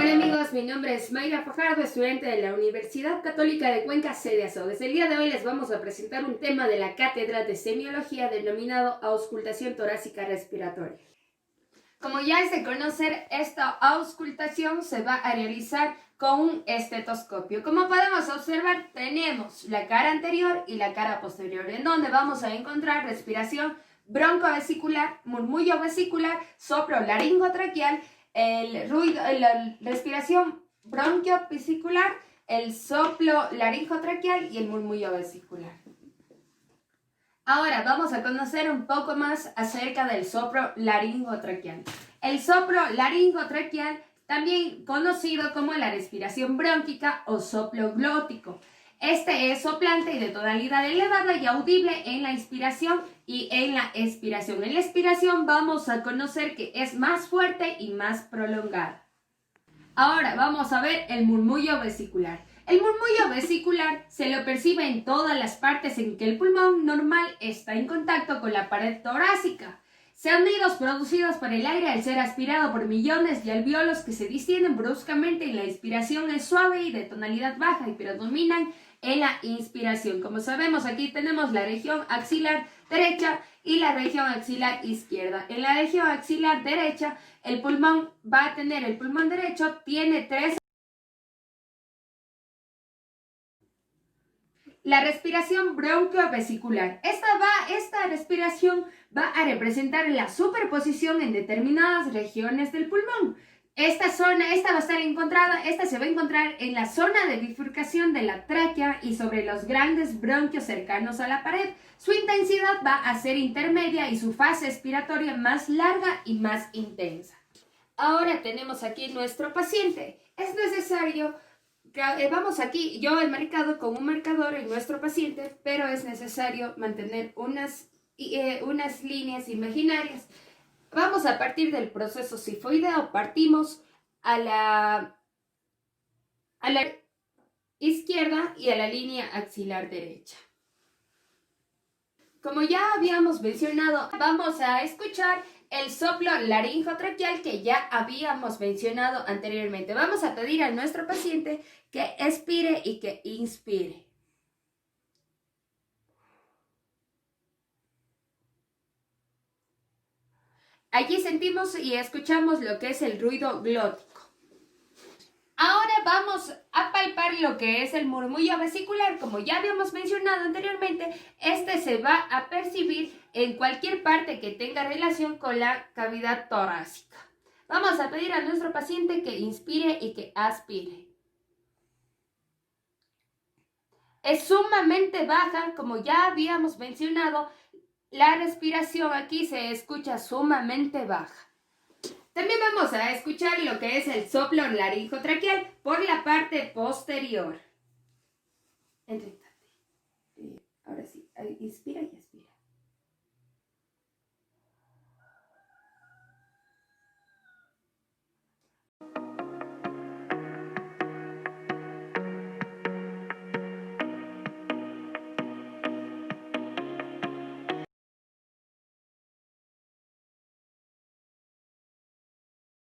Hola amigos, mi nombre es Mayra Fajardo, estudiante de la Universidad Católica de Cuenca, sede Azogues. El día de hoy les vamos a presentar un tema de la cátedra de semiología denominado auscultación torácica respiratoria. Como ya es de conocer, esta auscultación se va a realizar con un estetoscopio. Como podemos observar, tenemos la cara anterior y la cara posterior, en donde vamos a encontrar respiración broncovesicular, murmullo vesicular, soplo laringotraqueal, la respiración bronquiovesicular, el soplo laringotraqueal y el murmullo vesicular. Ahora vamos a conocer un poco más acerca del soplo laringotraqueal. El soplo laringotraqueal, también conocido como la respiración brónquica o soplo glótico. Este es soplante y de tonalidad elevada y audible en la inspiración y en la expiración. En la expiración vamos a conocer que es más fuerte y más prolongada. Ahora vamos a ver el murmullo vesicular. El murmullo vesicular se lo percibe en todas las partes en que el pulmón normal está en contacto con la pared torácica. Sonidos producidos por el aire al ser aspirado por millones de alvéolos que se distienden bruscamente en la inspiración es suave y de tonalidad baja y predominan en la inspiración. Como sabemos, aquí tenemos la región axilar derecha y la región axilar izquierda. En la región axilar derecha, el pulmón derecho tiene tres. La respiración bronquiovesicular. Esta respiración va a representar la superposición en determinadas regiones del pulmón. Esta se va a encontrar en la zona de bifurcación de la tráquea y sobre los grandes bronquios cercanos a la pared. Su intensidad va a ser intermedia y su fase expiratoria más larga y más intensa. Ahora tenemos aquí nuestro paciente. Es necesario vamos aquí, yo he marcado con un marcador en nuestro paciente, pero es necesario mantener unas líneas imaginarias. Vamos a partir del proceso sifoideo, partimos a la izquierda y a la línea axilar derecha. Como ya habíamos mencionado, vamos a escuchar el soplo laringotraqueal que ya habíamos mencionado anteriormente. Vamos a pedir a nuestro paciente que expire y que inspire. Allí sentimos y escuchamos lo que es el ruido glótico. Ahora vamos a palpar lo que es el murmullo vesicular. Como ya habíamos mencionado anteriormente, este se va a percibir en cualquier parte que tenga relación con la cavidad torácica. Vamos a pedir a nuestro paciente que inspire y que aspire. Es sumamente baja, como ya habíamos mencionado, la respiración aquí se escucha sumamente baja. También vamos a escuchar lo que es el soplo laringotraqueal por la parte posterior. Ahora sí, inspira y